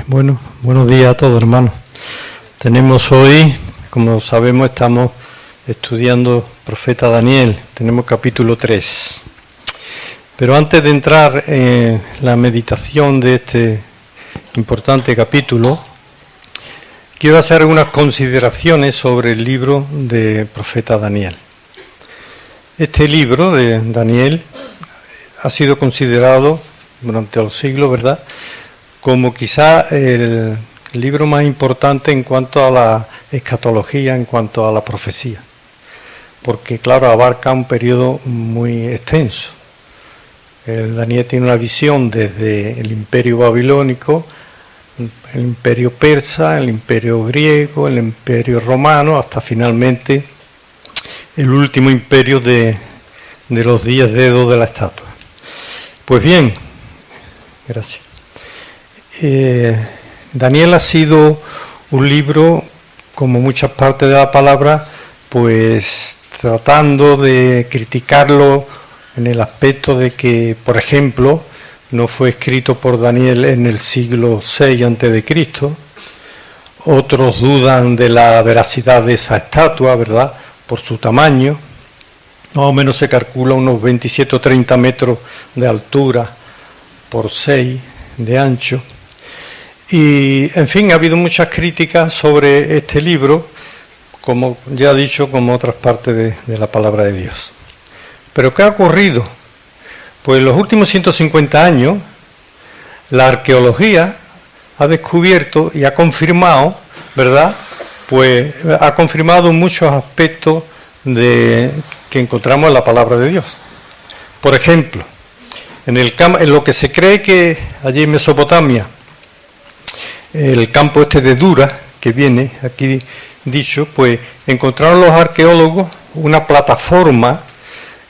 Bueno, buenos días a todos, hermanos. Tenemos hoy, como sabemos, estamos estudiando profeta Daniel. Tenemos capítulo 3. Pero antes de entrar en la meditación de este importante capítulo, quiero hacer algunas consideraciones sobre el libro de profeta Daniel. Este libro de Daniel ha sido considerado durante los siglos, ¿verdad?, como quizá el libro más importante en cuanto a la escatología, en cuanto a la profecía, porque claro, abarca un periodo muy extenso. Daniel tiene una visión desde el imperio babilónico, el imperio persa, el imperio griego, el imperio romano, hasta finalmente el último imperio de los 10 dedos de la estatua. Pues bien, gracias. Daniel ha sido un libro, como muchas partes de la palabra, pues tratando de criticarlo en el aspecto de que, por ejemplo, no fue escrito por Daniel en el siglo VI a.C. Otros dudan de la veracidad de esa estatua, ¿verdad?, por su tamaño. Más o menos se calcula unos 27 o 30 metros de altura por 6 de ancho. Y, en fin, ha habido muchas críticas sobre este libro, como ya he dicho, como otras partes de la palabra de Dios. ¿Pero qué ha ocurrido? Pues en los últimos 150 años, la arqueología ha descubierto y ha confirmado, ¿verdad?, pues ha confirmado muchos aspectos que encontramos en la palabra de Dios. Por ejemplo, en lo que se cree que allí en Mesopotamia, el campo este de Dura, que viene aquí dicho, pues encontraron los arqueólogos una plataforma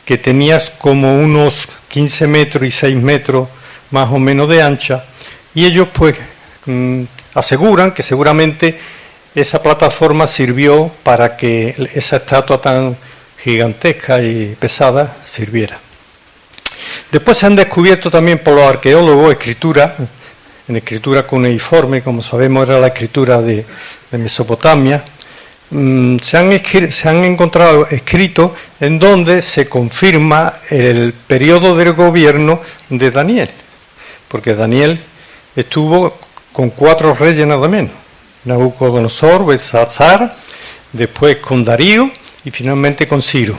que tenía como unos 15 metros y 6 metros más o menos de ancha, y ellos pues aseguran que seguramente esa plataforma sirvió para que esa estatua tan gigantesca y pesada sirviera. Después se han descubierto también por los arqueólogos escrituras, en escritura cuneiforme, como sabemos era la escritura de Mesopotamia. Se han encontrado escritos en donde se confirma el periodo del gobierno de Daniel, porque Daniel estuvo con 4 reyes nada menos: Nabucodonosor, Belsasar, después con Darío y finalmente con Ciro.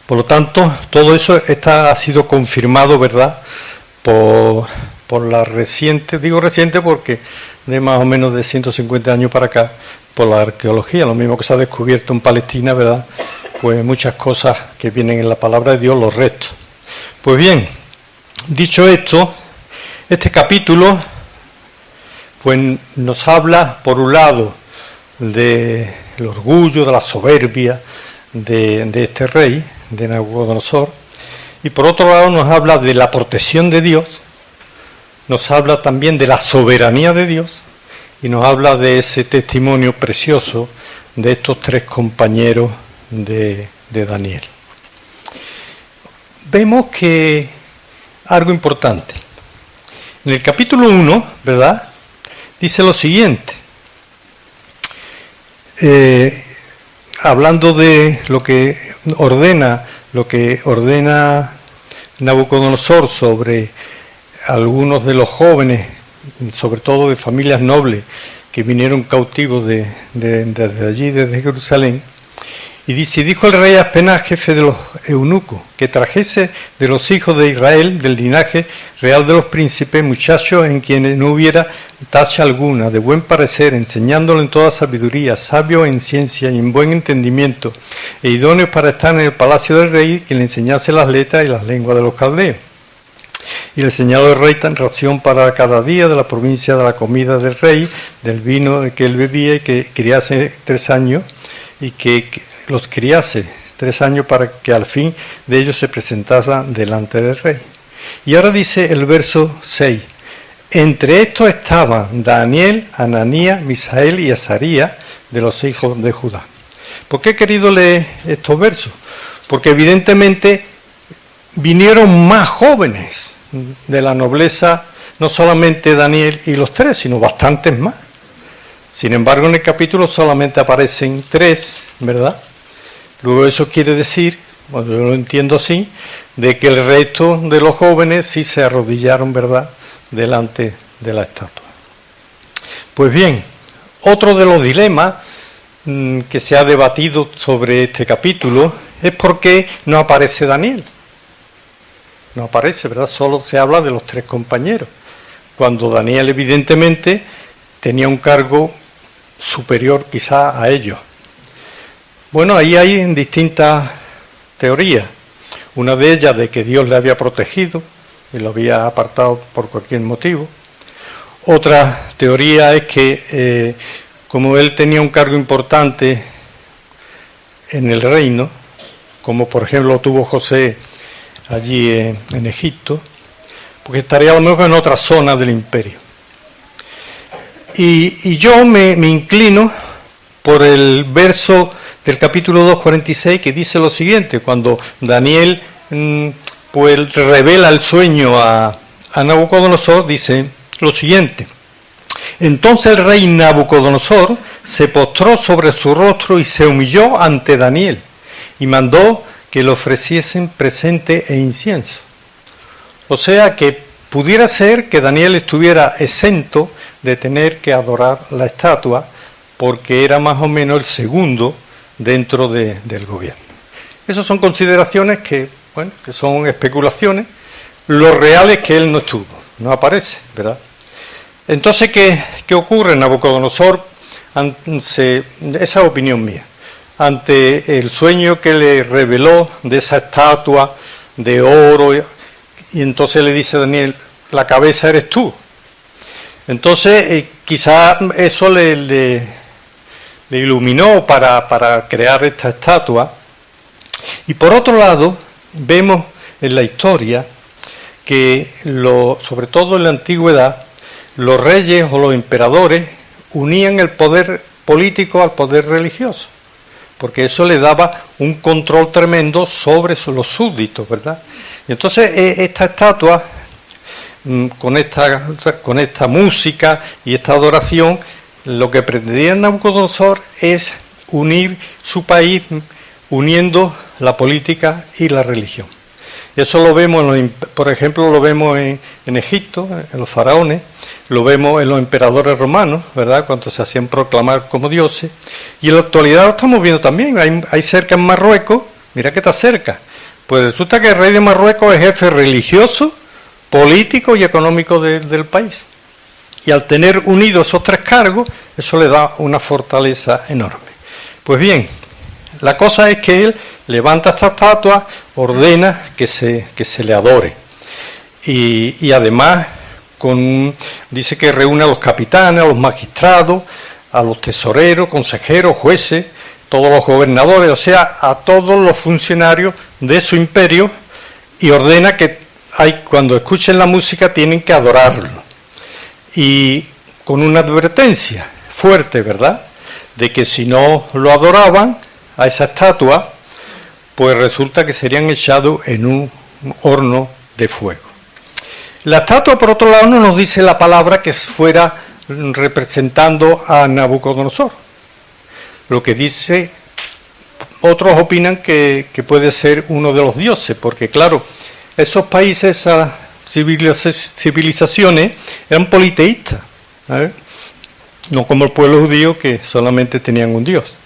Por lo tanto, todo eso ha sido confirmado, ¿verdad?, por la reciente, digo reciente porque de más o menos de 150 años para acá, por la arqueología, lo mismo que se ha descubierto en Palestina, ¿verdad?, pues muchas cosas que vienen en la palabra de Dios, los restos. Pues bien, dicho esto, este capítulo pues nos habla, por un lado, del orgullo, de la soberbia de este rey, de Nabucodonosor, y por otro lado nos habla de la protección de Dios, nos habla también de la soberanía de Dios y nos habla de ese testimonio precioso de estos 3 compañeros de Daniel. Vemos que algo importante. En el capítulo 1, ¿verdad?, dice lo siguiente, hablando de lo que ordena Nabucodonosor sobre algunos de los jóvenes, sobre todo de familias nobles, que vinieron cautivos desde allí, desde Jerusalén. Y dijo el rey a Aspenaz, jefe de los eunucos, que trajese de los hijos de Israel, del linaje real de los príncipes, muchachos en quienes no hubiera tacha alguna, de buen parecer, enseñándolo en toda sabiduría, sabios en ciencia y en buen entendimiento, e idóneos para estar en el palacio del rey, que le enseñase las letras y las lenguas de los caldeos. Y le señaló el rey tan ración para cada día de la provincia de la comida del rey, del vino que él bebía, y que criase 3 años, y que los criase 3 años para que al fin de ellos se presentasen delante del rey. Y ahora dice el verso 6, entre estos estaban Daniel, Ananías, Misael y Azarías, de los hijos de Judá. ¿Por qué he querido leer estos versos? Porque evidentemente vinieron más jóvenes de la nobleza no solamente Daniel y los 3, sino bastantes más. Sin embargo, en el capítulo solamente aparecen 3, ¿verdad? Luego eso quiere decir, bueno, yo lo entiendo así, de que el resto de los jóvenes sí se arrodillaron, ¿verdad?, delante de la estatua. Pues bien, otro de los dilemas que se ha debatido sobre este capítulo es por qué no aparece Daniel. No aparece, ¿verdad? Solo se habla de los 3 compañeros, cuando Daniel evidentemente tenía un cargo superior quizá a ellos. Bueno, ahí hay distintas teorías. Una de ellas de que Dios le había protegido y lo había apartado por cualquier motivo. Otra teoría es que como él tenía un cargo importante en el reino, como por ejemplo tuvo José allí en Egipto, porque estaría a lo mejor en otra zona del imperio. Y yo me inclino por el verso del capítulo 2:46 que dice lo siguiente, cuando Daniel pues revela el sueño a Nabucodonosor, dice lo siguiente: entonces el rey Nabucodonosor se postró sobre su rostro y se humilló ante Daniel y mandó que le ofreciesen presente e incienso. O sea que pudiera ser que Daniel estuviera exento de tener que adorar la estatua porque era más o menos el segundo dentro del gobierno. Esas son consideraciones que, bueno, que son especulaciones. Lo real es que él no estuvo, no aparece, ¿verdad? Entonces, ¿qué ocurre? Nabucodonosor, esa es opinión mía, ante el sueño que le reveló de esa estatua de oro, y entonces le dice a Daniel, la cabeza eres tú. Entonces, quizá eso le iluminó para crear esta estatua. Y por otro lado, vemos en la historia que, sobre todo en la antigüedad, los reyes o los emperadores unían el poder político al poder religioso, porque eso le daba un control tremendo sobre los súbditos, ¿verdad? Y entonces esta estatua, con esta música y esta adoración, lo que pretendía Nabucodonosor es unir su país, uniendo la política y la religión. Eso lo vemos, por ejemplo, lo vemos en Egipto, en los faraones, lo vemos en los emperadores romanos, ¿verdad?, cuando se hacían proclamar como dioses, y en la actualidad lo estamos viendo también. Hay cerca en Marruecos, mira que está cerca, pues resulta que el rey de Marruecos es jefe religioso, político y económico del país. Y al tener unidos esos 3 cargos, eso le da una fortaleza enorme. Pues bien, la cosa es que él levanta esta estatua, ordena que se le adore. Y además dice que reúne a los capitanes, a los magistrados, a los tesoreros, consejeros, jueces, todos los gobernadores, o sea, a todos los funcionarios de su imperio, y ordena que cuando escuchen la música tienen que adorarlo. Y con una advertencia fuerte, ¿verdad?, de que si no lo adoraban a esa estatua, pues resulta que serían echados en un horno de fuego. La estatua, por otro lado, no nos dice la palabra que fuera representando a Nabucodonosor. Lo que dice, otros opinan que puede ser uno de los dioses, porque claro, esos países, esas civilizaciones, eran politeístas, ¿sabes? No como el pueblo judío, que solamente tenían un dios.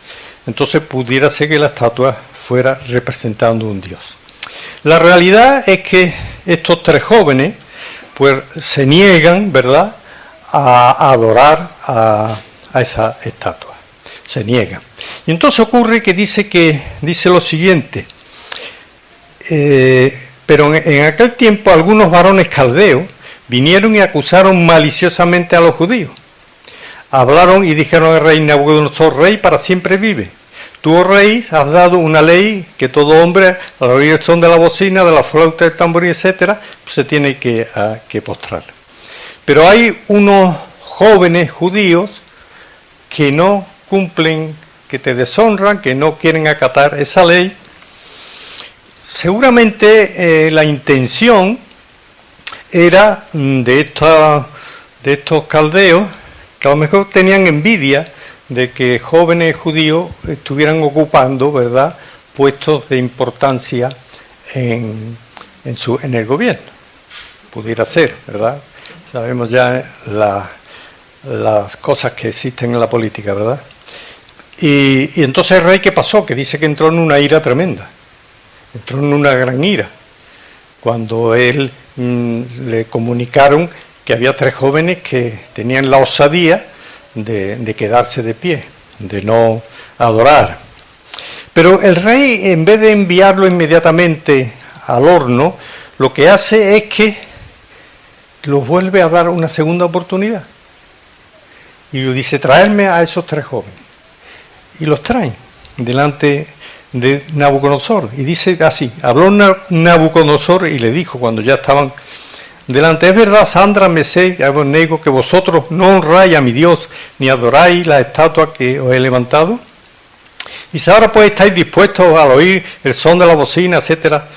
Entonces pudiera ser que la estatua fuera representando un dios. La realidad es que estos 3 jóvenes pues se niegan, ¿verdad?, a adorar a esa estatua. Se niegan. Y entonces ocurre que dice lo siguiente: pero en aquel tiempo algunos varones caldeos vinieron y acusaron maliciosamente a los judíos. Hablaron y dijeron al rey Nabucodonosor: rey para siempre vive. Tú, oh rey, has dado una ley que todo hombre, al oír el son de la bocina, de la flauta, del tamborín, etcétera, pues se tiene que postrar. Pero hay unos jóvenes judíos que no cumplen, que te deshonran, que no quieren acatar esa ley. Seguramente la intención era de estos caldeos que a lo mejor tenían envidia de que jóvenes judíos estuvieran ocupando, ¿verdad?, puestos de importancia en el gobierno. Pudiera ser, ¿verdad? Sabemos ya las cosas que existen en la política, ¿verdad? Y entonces el rey, ¿qué pasó? Que dice que entró en una ira tremenda, entró en una gran ira, cuando él le comunicaron que había 3 jóvenes que tenían la osadía de quedarse de pie, de no adorar. Pero el rey, en vez de enviarlo inmediatamente al horno, lo que hace es que los vuelve a dar una segunda oportunidad. Y le dice, traerme a esos 3 jóvenes. Y los traen delante de Nabucodonosor. Y dice así, habló Nabucodonosor y le dijo cuando ya estaban delante, es verdad, Sandra, Mesec y Abednego, que vosotros no honráis a mi Dios, ni adoráis la estatua que os he levantado. Y si ahora pues estáis dispuestos al oír el son de la bocina, etcétera,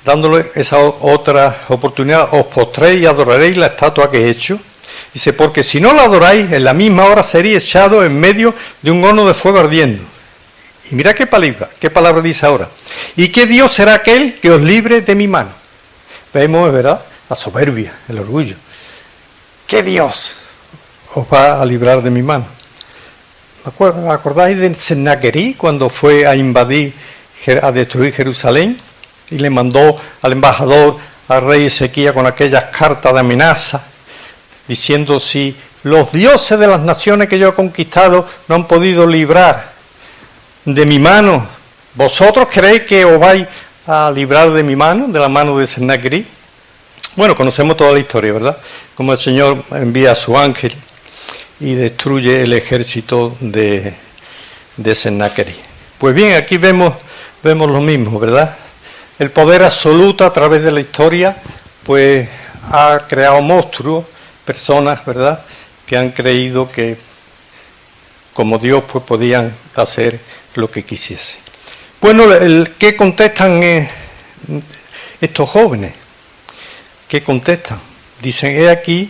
dándole esa otra oportunidad, os postréis y adoraréis la estatua que he hecho. Dice, porque si no la adoráis, en la misma hora seréis echados en medio de un horno de fuego ardiendo. Y mira qué palabra dice ahora. ¿Y qué Dios será aquel que os libre de mi mano? Vemos, ¿verdad?, la soberbia, el orgullo. ¿Qué Dios os va a librar de mi mano? ¿Acordáis de Sennaquerí cuando fue a invadir, a destruir Jerusalén? Y le mandó al embajador, al rey Ezequías, con aquellas cartas de amenaza, diciendo, si los dioses de las naciones que yo he conquistado no han podido librar de mi mano, ¿vosotros creéis que os vais a librar de mi mano, de la mano de Sennaquerí? Bueno, conocemos toda la historia, ¿verdad? Como el Señor envía a su ángel y destruye el ejército de Sennaquerí. Pues bien, aquí vemos lo mismo, ¿verdad? El poder absoluto a través de la historia, pues ha creado monstruos, personas, ¿verdad?, que han creído que como Dios pues podían hacer lo que quisiese. Bueno, ¿qué contestan estos jóvenes? ¿Qué contestan? Dicen, he aquí,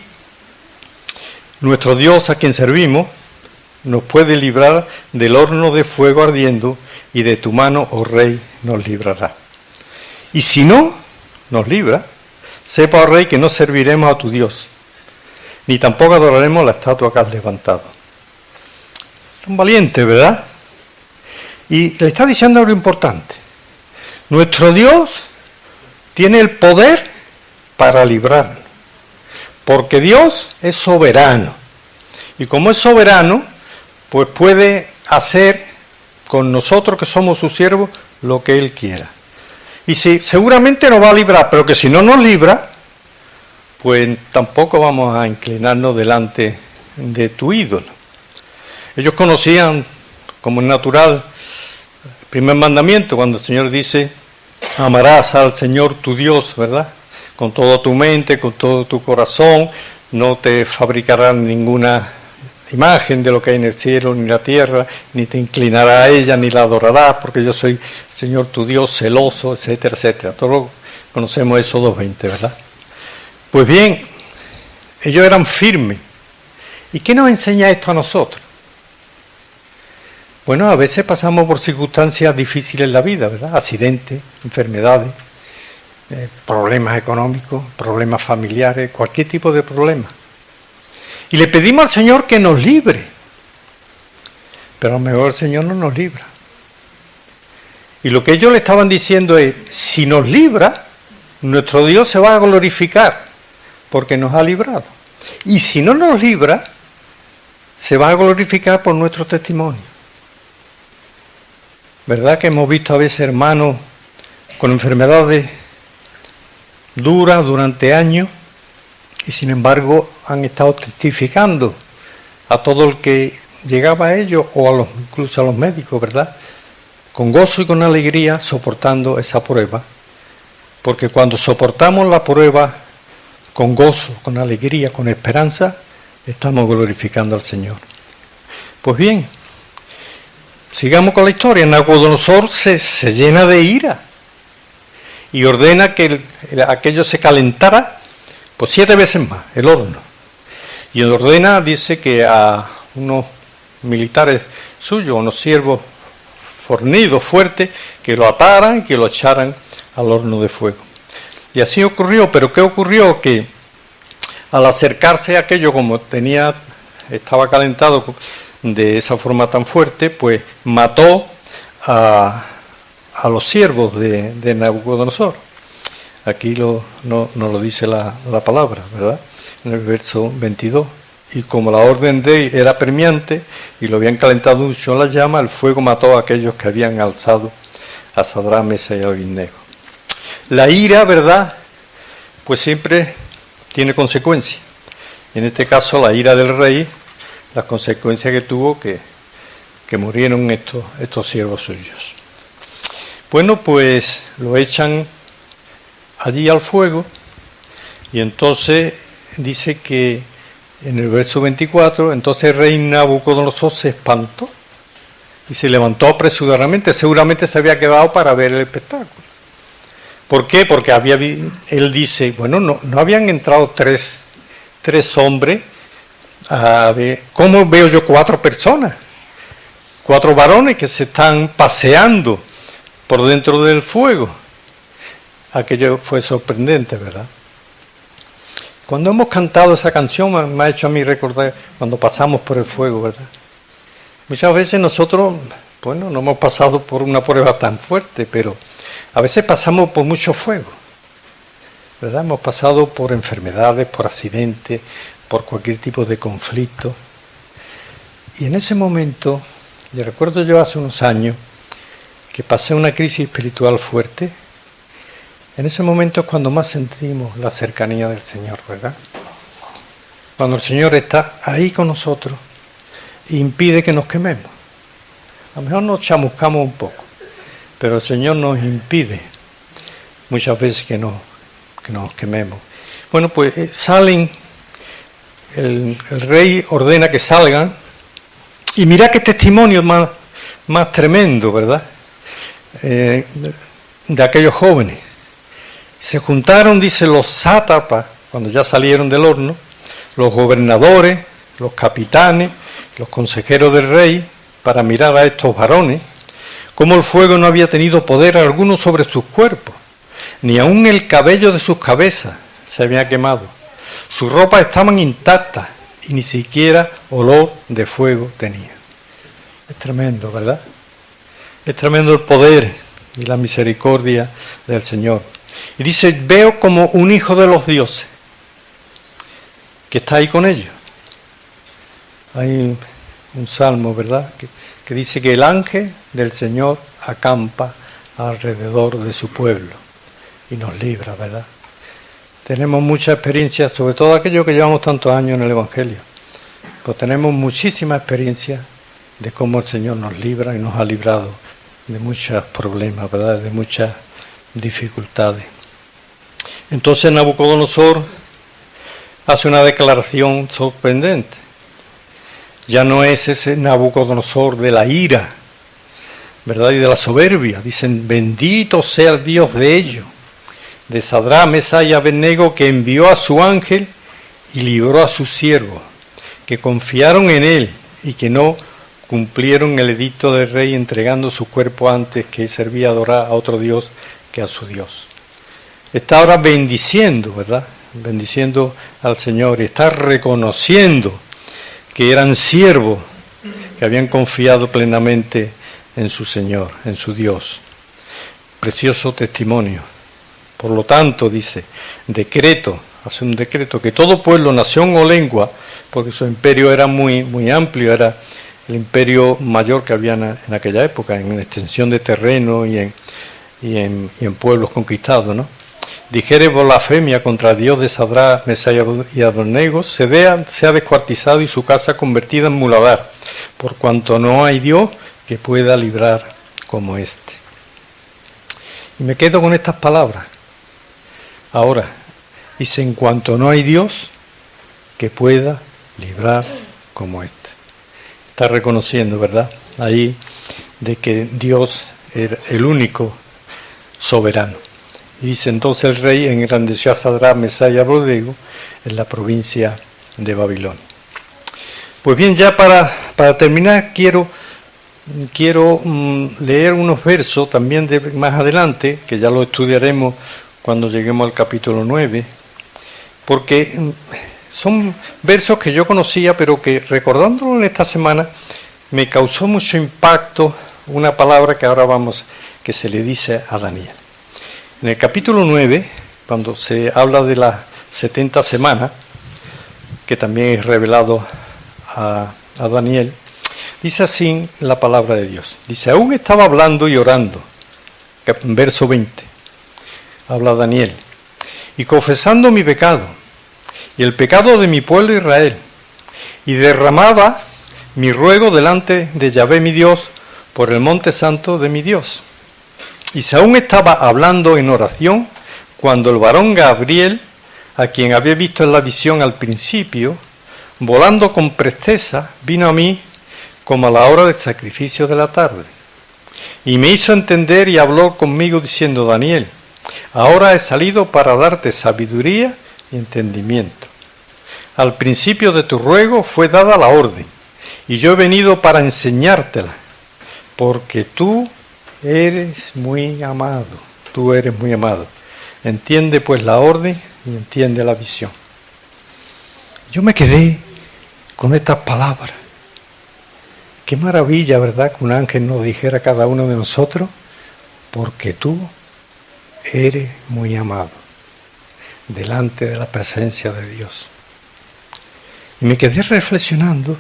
nuestro Dios a quien servimos nos puede librar del horno de fuego ardiendo y de tu mano, oh rey, nos librará. Y si no nos libra, sepa, oh rey, que no serviremos a tu Dios, ni tampoco adoraremos la estatua que has levantado. Son valientes, ¿verdad? Y le está diciendo algo importante. Nuestro Dios tiene el poder para librarnos, porque Dios es soberano. Y como es soberano, pues puede hacer con nosotros que somos sus siervos lo que Él quiera. Y si seguramente nos va a librar, pero que si no nos libra, pues tampoco vamos a inclinarnos delante de tu ídolo. Ellos conocían como es natural el primer mandamiento, cuando el Señor dice, amarás al Señor tu Dios, ¿verdad?, con toda tu mente, con todo tu corazón, no te fabricarán ninguna imagen de lo que hay en el cielo ni en la tierra, ni te inclinará a ella, ni la adorarás, porque yo soy Señor tu Dios celoso, etcétera, etcétera. Todos conocemos eso 2:20, ¿verdad? Pues bien, ellos eran firmes. ¿Y qué nos enseña esto a nosotros? Bueno, a veces pasamos por circunstancias difíciles en la vida, ¿verdad? Accidentes, enfermedades, problemas económicos, problemas familiares, cualquier tipo de problema. Y le pedimos al Señor que nos libre, pero a lo mejor el Señor no nos libra. Y lo que ellos le estaban diciendo es, si nos libra, nuestro Dios se va a glorificar, porque nos ha librado. Y si no nos libra, se va a glorificar por nuestro testimonio. ¿Verdad que hemos visto a veces hermanos con enfermedades duras durante años y sin embargo han estado testificando a todo el que llegaba a ellos o incluso a los médicos, ¿verdad?, con gozo y con alegría soportando esa prueba? Porque cuando soportamos la prueba con gozo, con alegría, con esperanza, estamos glorificando al Señor. Pues bien, sigamos con la historia. Nabucodonosor se llena de ira y ordena que aquello se calentara pues 7 veces más, el horno. Y ordena, dice que a unos militares suyos, unos siervos fornidos, fuertes, que lo ataran y que lo echaran al horno de fuego. Y así ocurrió, pero ¿qué ocurrió? Que al acercarse a aquello, como estaba calentado de esa forma tan fuerte, pues mató a los siervos de Nabucodonosor. Aquí no lo dice la palabra, ¿verdad? En el verso 22. Y como la orden de él era premiante y lo habían calentado mucho en la llama, el fuego mató a aquellos que habían alzado a Sadrach, Mesach y Abednego. La ira, ¿verdad? Pues siempre tiene consecuencias. En este caso, la ira del rey, las consecuencias que tuvo que murieron estos siervos suyos. Bueno, pues lo echan allí al fuego y entonces dice que en el verso 24, entonces el rey Nabucodonosor se espantó y se levantó apresuradamente, seguramente se había quedado para ver el espectáculo. ¿Por qué? Porque él dice, bueno, no habían entrado tres hombres, a ver, ¿cómo veo yo 4 personas? 4 varones que se están paseando por dentro del fuego. Aquello fue sorprendente, ¿verdad? Cuando hemos cantado esa canción me ha hecho a mí recordar cuando pasamos por el fuego, ¿verdad? Muchas veces nosotros, bueno, no hemos pasado por una prueba tan fuerte, pero a veces pasamos por mucho fuego, ¿verdad? Hemos pasado por enfermedades, por accidentes, por cualquier tipo de conflicto. Y en ese momento, yo recuerdo yo hace unos años que pasé una crisis espiritual fuerte. En ese momento es cuando más sentimos la cercanía del Señor, ¿verdad? Cuando el Señor está ahí con nosotros e impide que nos quememos. A lo mejor nos chamuscamos un poco, pero el Señor nos impide muchas veces que nos quememos. Bueno, pues salen, el rey ordena que salgan, y mira qué testimonio más tremendo, ¿verdad? De aquellos jóvenes. Se juntaron, dice, los sátrapas, cuando ya salieron del horno, los gobernadores, los capitanes, los consejeros del rey, para mirar a estos varones, cómo el fuego no había tenido poder alguno sobre sus cuerpos, ni aun el cabello de sus cabezas se había quemado. Sus ropas estaban intactas y ni siquiera olor de fuego tenían. Es tremendo, ¿verdad? Es tremendo el poder y la misericordia del Señor. Y dice, veo como un hijo de los dioses que está ahí con ellos. Hay un salmo, ¿verdad?, que dice que el ángel del Señor acampa alrededor de su pueblo y nos libra, ¿verdad? Tenemos mucha experiencia, sobre todo aquellos que llevamos tantos años en el Evangelio, pues tenemos muchísima experiencia de cómo el Señor nos libra y nos ha librado de muchos problemas, ¿verdad?, de muchas dificultades. Entonces Nabucodonosor hace una declaración sorprendente. Ya no es ese Nabucodonosor de la ira, ¿verdad?, y de la soberbia. Dicen, bendito sea el Dios de ellos, de Sadrach, Mesach y Abednego, que envió a su ángel y libró a sus siervos, que confiaron en él y que no cumplieron el edicto del rey entregando su cuerpo antes que servía a adorar a otro Dios que a su Dios. Está ahora bendiciendo, ¿verdad?, bendiciendo al Señor, y está reconociendo que eran siervos que habían confiado plenamente en su Señor, en su Dios. Precioso testimonio. Por lo tanto, dice, hace un decreto, que todo pueblo, nación o lengua, porque su imperio era muy, muy amplio, era el imperio mayor que había en aquella época, en extensión de terreno y en pueblos conquistados, ¿no? Dijere blasfemia contra Dios de Sadrach, Mesach y Abednego, sea descuartizado y su casa convertida en muladar, por cuanto no hay Dios que pueda librar como este. Y me quedo con estas palabras. Ahora, dice, en cuanto no hay Dios que pueda librar como este. Está reconociendo, ¿verdad?, ahí de que Dios era el único soberano. Y dice, entonces el rey engrandeció a Sadrach, Mesach y Abednego en la provincia de Babilonia. Pues bien, ya para terminar, quiero leer unos versos también de más adelante, que ya lo estudiaremos cuando lleguemos al capítulo 9, porque son versos que yo conocía, pero que recordándolo en esta semana me causó mucho impacto una palabra que ahora que se le dice a Daniel. En el capítulo 9, cuando se habla de las 70 semanas, que también es revelado a Daniel, dice así la palabra de Dios. Dice, aún estaba hablando y orando, verso 20, habla Daniel, y confesando mi pecado, y el pecado de mi pueblo Israel, y derramaba mi ruego delante de Yahvé mi Dios, por el monte santo de mi Dios. Y si aún estaba hablando en oración, cuando el varón Gabriel, a quien había visto en la visión al principio, volando con presteza, vino a mí como a la hora del sacrificio de la tarde. Y me hizo entender y habló conmigo diciendo, Daniel, ahora he salido para darte sabiduría y entendimiento. Al principio de tu ruego fue dada la orden, y yo he venido para enseñártela, porque tú eres muy amado, Entiende pues la orden y entiende la visión. Yo me quedé con estas palabras. Qué maravilla, ¿verdad?, que un ángel nos dijera a cada uno de nosotros, porque tú eres muy amado, delante de la presencia de Dios. Y me quedé reflexionando,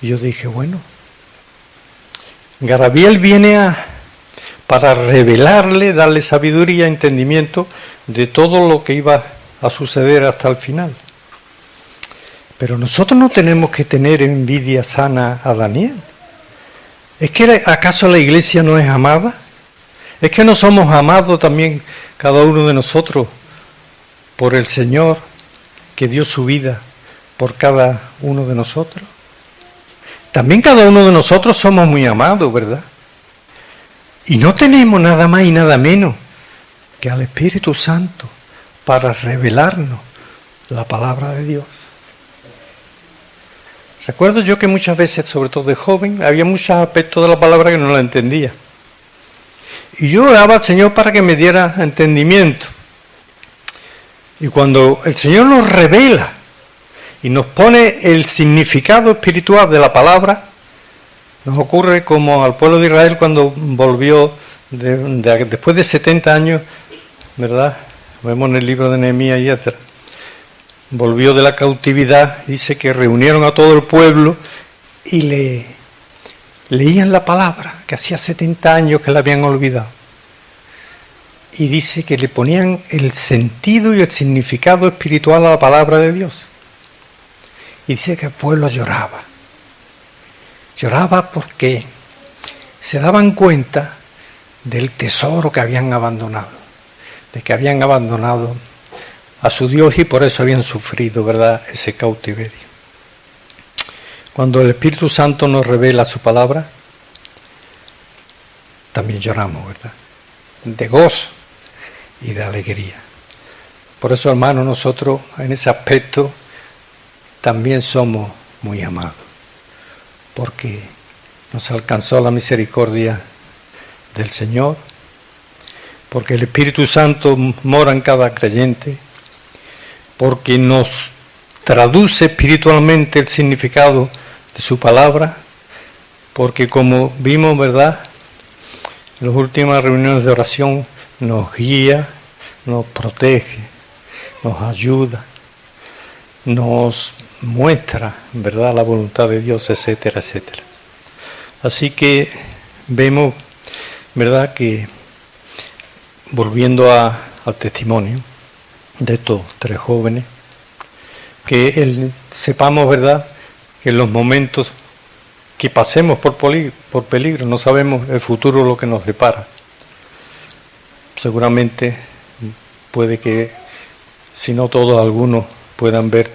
y yo dije, bueno, Gabriel viene para revelarle, darle sabiduría, entendimiento de todo lo que iba a suceder hasta el final. Pero nosotros no tenemos que tener envidia sana a Daniel. ¿Es que acaso la iglesia no es amada? ¿Es que no somos amados también cada uno de nosotros por el Señor que dio su vida por cada uno de nosotros? También cada uno de nosotros somos muy amados, ¿verdad? Y no tenemos nada más y nada menos que al Espíritu Santo para revelarnos la palabra de Dios. Recuerdo yo que muchas veces, sobre todo de joven, había muchos aspectos de la palabra que no la entendía. Y yo oraba al Señor para que me diera entendimiento. Y cuando el Señor nos revela y nos pone el significado espiritual de la palabra, nos ocurre como al pueblo de Israel cuando volvió, después de 70 años, ¿verdad? Vemos en el libro de Nehemías y Esdras. Volvió de la cautividad, dice que reunieron a todo el pueblo y leían la palabra, que hacía 70 años que la habían olvidado. Y dice que le ponían el sentido y el significado espiritual a la palabra de Dios. Y dice que el pueblo lloraba. Lloraba porque se daban cuenta del tesoro que habían abandonado, de que habían abandonado a su Dios y por eso habían sufrido, ¿verdad?, ese cautiverio. Cuando el Espíritu Santo nos revela su palabra, también lloramos, ¿verdad?, de gozo y de alegría. Por eso, hermanos, nosotros en ese aspecto también somos muy amados, porque nos alcanzó la misericordia del Señor, porque el Espíritu Santo mora en cada creyente, porque nos traduce espiritualmente el significado de su palabra, porque como vimos, ¿verdad?, en las últimas reuniones de oración nos guía, nos protege, nos ayuda, nos muestra, ¿verdad?, la voluntad de Dios, etcétera, etcétera. Así que vemos, ¿verdad?, que volviendo al testimonio de estos tres jóvenes, que sepamos, ¿verdad?, que en los momentos que pasemos por peligro, no sabemos el futuro lo que nos depara. Seguramente puede que, si no todos, algunos puedan ver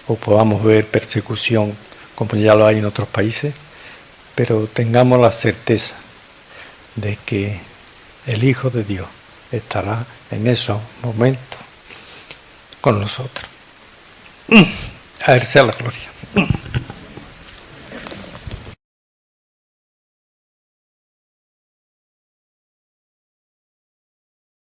o podamos ver persecución, como ya lo hay en otros países, pero tengamos la certeza de que el Hijo de Dios estará en esos momentos con nosotros. A Él sea la gloria.